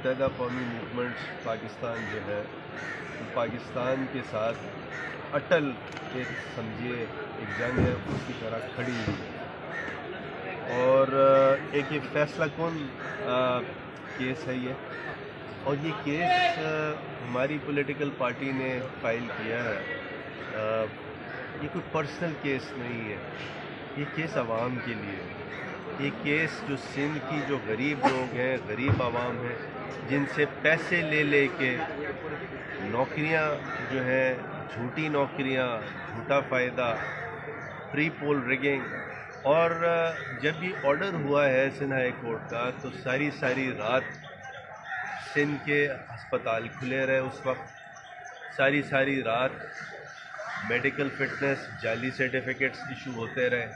मुत्तहदा कौमी मूवमेंट्स पाकिस्तान जो है तो पाकिस्तान के साथ अटल एक समझिए एक जंग है उसकी तरह खड़ी हुई है। और एक ये फैसला कौन केस है ये, और ये केस हमारी पॉलिटिकल पार्टी ने फाइल किया है। ये कोई पर्सनल केस नहीं है, ये केस आवाम के लिए है। ये केस जो सिंध की जो गरीब लोग हैं, गरीब आवाम हैं, जिनसे पैसे ले ले के नौकरियां जो हैं, झूठी नौकरियां, झूठा फ़ायदा, प्री पोल रिगिंग, और जब ये ऑर्डर हुआ है सिंध हाई कोर्ट का तो सारी सारी रात सिंध के अस्पताल खुले रहे। उस वक्त सारी रात मेडिकल फिटनेस जाली सर्टिफिकेट्स इशू होते रहे,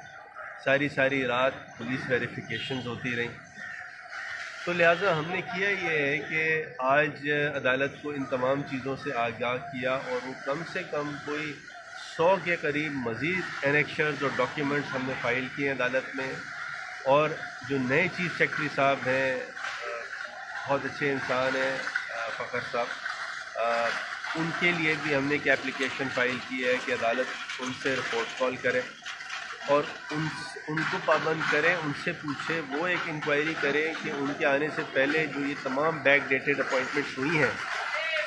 सारी रात पुलिस वेरिफिकेशंस होती रहीं। तो लिहाजा हमने किया ये है कि आज अदालत को इन तमाम चीज़ों से आगाह किया और वो कम से कम कोई 100 के करीब मज़ीद एनेक्शर्स और डॉक्यूमेंट्स हमने फ़ाइल किए हैं अदालत में। और जो नए चीफ़ सेक्रेटरी साहब हैं, बहुत अच्छे इंसान हैं फ़खर साहब, उनके लिए भी हमने एक एप्लीकेशन फ़ाइल की है कि अदालत उनसे रिपोर्ट कॉल करे और उनको पाबंद करें, उनसे पूछे, वो एक इंक्वायरी करें कि उनके आने से पहले जो ये तमाम बैक डेटेड अपॉइंटमेंट्स हुई हैं,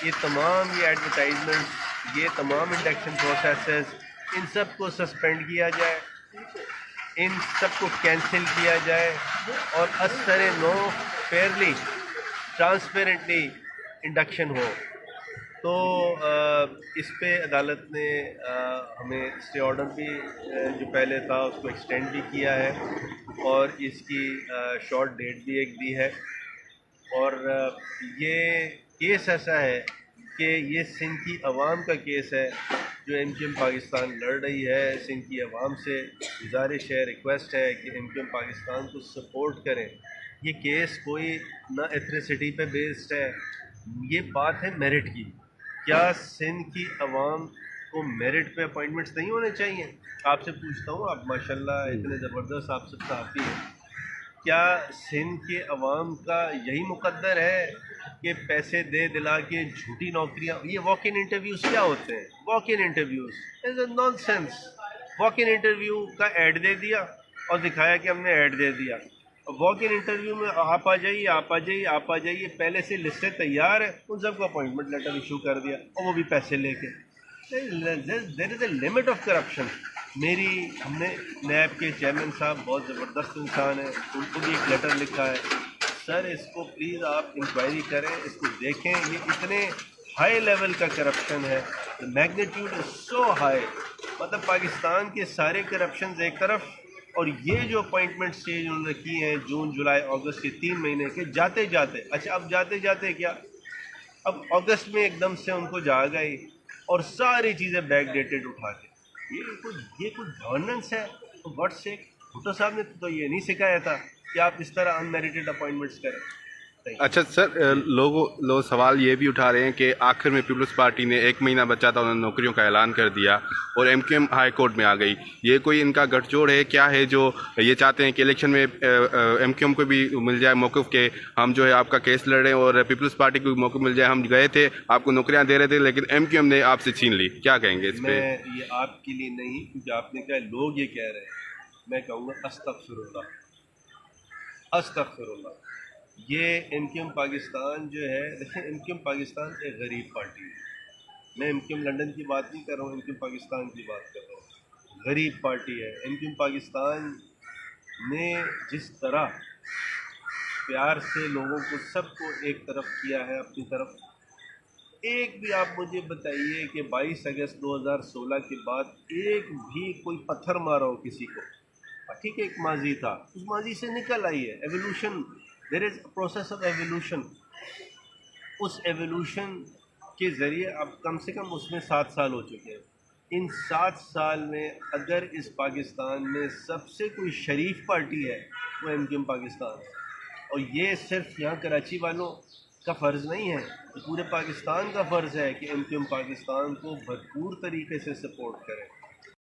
ये तमाम ये एडवर्टाइजमेंट्स, ये तमाम इंडक्शन प्रोसेसेस, इन सब को सस्पेंड किया जाए, इन सब को कैंसिल किया जाए और असर नो फेयरली ट्रांसपेरेंटली इंडक्शन हो। तो इस पे अदालत ने हमें स्टे ऑर्डर भी जो पहले था उसको एक्सटेंड भी किया है और इसकी शॉर्ट डेट भी एक दी है। और ये केस ऐसा है कि ये सिंध की अवाम का केस है जो एमक्यूएम पाकिस्तान लड़ रही है। सिंध की अवाम से गुजारिश है, रिक्वेस्ट है कि एमक्यूएम पाकिस्तान को सपोर्ट करें। ये केस कोई ना एथनिसिटी पे बेस्ड है, ये बात है मेरिट की। क्या सिंध की अवाम को मेरिट पे अपॉइंटमेंट्स नहीं होने चाहिए? आपसे पूछता हूँ, आप माशाल्लाह इतने ज़बरदस्त आप सब सहाफ़ी हैं, क्या सिंध के अवाम का यही मुकद्दर है कि पैसे दे दिला के झूठी नौकरियाँ? ये वॉक इन इंटरव्यूज़ क्या होते हैं? Walk in interviews is a nonsense. Walk in interview का ऐड दे दिया और दिखाया कि हमने ऐड दे दिया। वॉक इन इंटरव्यू में आप आ जाइए, आप आ जाइए, आप आ जाइए, पहले से लिस्टें तैयार है, उन सबको अपॉइंटमेंट लेटर इशू कर दिया और वो भी पैसे लेके। There is a limit of corruption. हमने नैब के चेयरमैन साहब बहुत ज़बरदस्त इंसान है, उनको भी एक लेटर लिखा है, सर इसको प्लीज़ आप इंक्वायरी करें, इसको देखें, ये इतने हाई लेवल का करप्शन है, the magnitude is so high. मतलब पाकिस्तान के सारे करप्शन एक तरफ और ये जो अपॉइंटमेंट स्टेज उन्होंने की हैं जून जुलाई अगस्त के 3 महीने के, जाते जाते, अच्छा अब जाते जाते क्या, अब अगस्त में एकदम से उनको जाग आई और सारी चीज़ें बैक डेटेड उठा के, ये कुछ गवर्नेंस है? तो व्हाट से भुट्टो साहब ने तो ये नहीं सिखाया था कि आप इस तरह अनमेरिटेड अपॉइंटमेंट्स करें। अच्छा सर, लोग सवाल ये भी उठा रहे हैं कि आखिर में पीपल्स पार्टी ने 1 महीना बचा था, उन्होंने नौकरियों का ऐलान कर दिया और एमक्यूएम हाई कोर्ट में आ गई। ये कोई इनका गठजोड़ है क्या है जो ये चाहते हैं कि इलेक्शन में एमक्यूएम को भी मिल जाए मौक़िफ़ के हम जो है आपका केस लड़ रहे हैं और पीपल्स पार्टी को भी मौक़िफ़ मिल जाए, हम गए थे आपको नौकरियाँ दे रहे थे लेकिन एमक्यूएम ने आपसे छीन ली, क्या कहेंगे इस पर? ये आपके लिए नहीं, क्योंकि आपने कहा लोग ये कह रहे हैं, मैं कहूँगा अस्तगफिरुल्लाह, अस्तगफिरुल्लाह। ये एमक्यूएम पाकिस्तान जो है, देखिए एमक्यूएम पाकिस्तान एक गरीब पार्टी है। मैं एमक्यूएम लंदन की बात नहीं कर रहा हूँ, एमक्यूएम पाकिस्तान की बात कर रहा हूँ। गरीब पार्टी है। एमक्यूएम पाकिस्तान ने जिस तरह प्यार से लोगों को सबको एक तरफ किया है अपनी तरफ, एक भी आप मुझे बताइए कि 22 अगस्त 2016 के बाद एक भी कोई पत्थर मारा हो किसी को? ठीक है, एक माजी था, उस माजी से निकल आई है evolution. There is process of evolution. उस एवोल्यूशन के ज़रिए अब कम से कम उसमें 7 साल हो चुके हैं। इन 7 साल में अगर इस पाकिस्तान में सबसे कोई शरीफ पार्टी है वो एमक्यूएम पाकिस्तान है। और ये सिर्फ यहाँ कराची वालों का फ़र्ज़ नहीं है, पूरे पाकिस्तान का फ़र्ज़ है कि एमक्यूएम पाकिस्तान को भरपूर तरीके से सपोर्ट करें।